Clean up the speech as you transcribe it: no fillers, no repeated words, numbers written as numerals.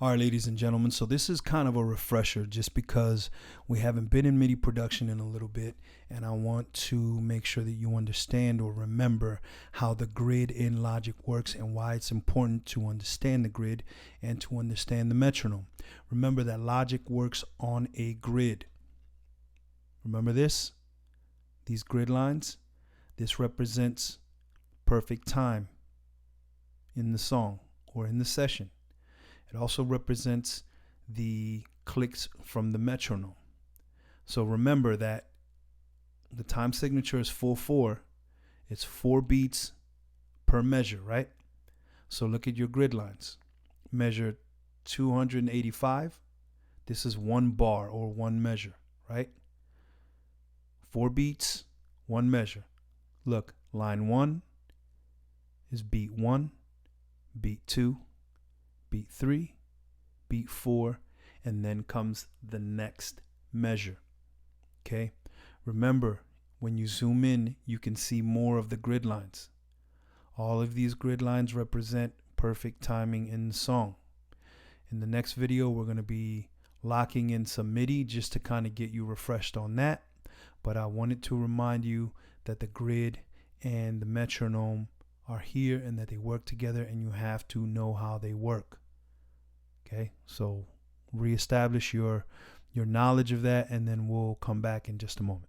All right, ladies and gentlemen, so this is kind of a refresher just because we haven't been in MIDI production in a little bit, and I want to make sure that you understand or remember how the grid in Logic works and why it's important to understand the grid and to understand the metronome. Remember that Logic works on a grid. Remember this? These grid lines? This represents perfect time in the song or in the session. It also represents the clicks from the metronome. So remember that the time signature is 4/4. It's 4 beats per measure, right? So look at your grid lines. Measure 285. This is 1 bar or 1 measure, right? 4 beats, 1 measure. Look, line 1 is beat 1, beat 2, beat 3, beat 4, and then comes the next measure. Okay? Remember, when you zoom in, you can see more of the grid lines. All of these grid lines represent perfect timing in the song. In the next video, we're going to be locking in some MIDI just to kind of get you refreshed on that. But I wanted to remind you that the grid and the metronome are here and that they work together, and you have to know how they work. Okay, so reestablish your knowledge of that, and then we'll come back in just a moment.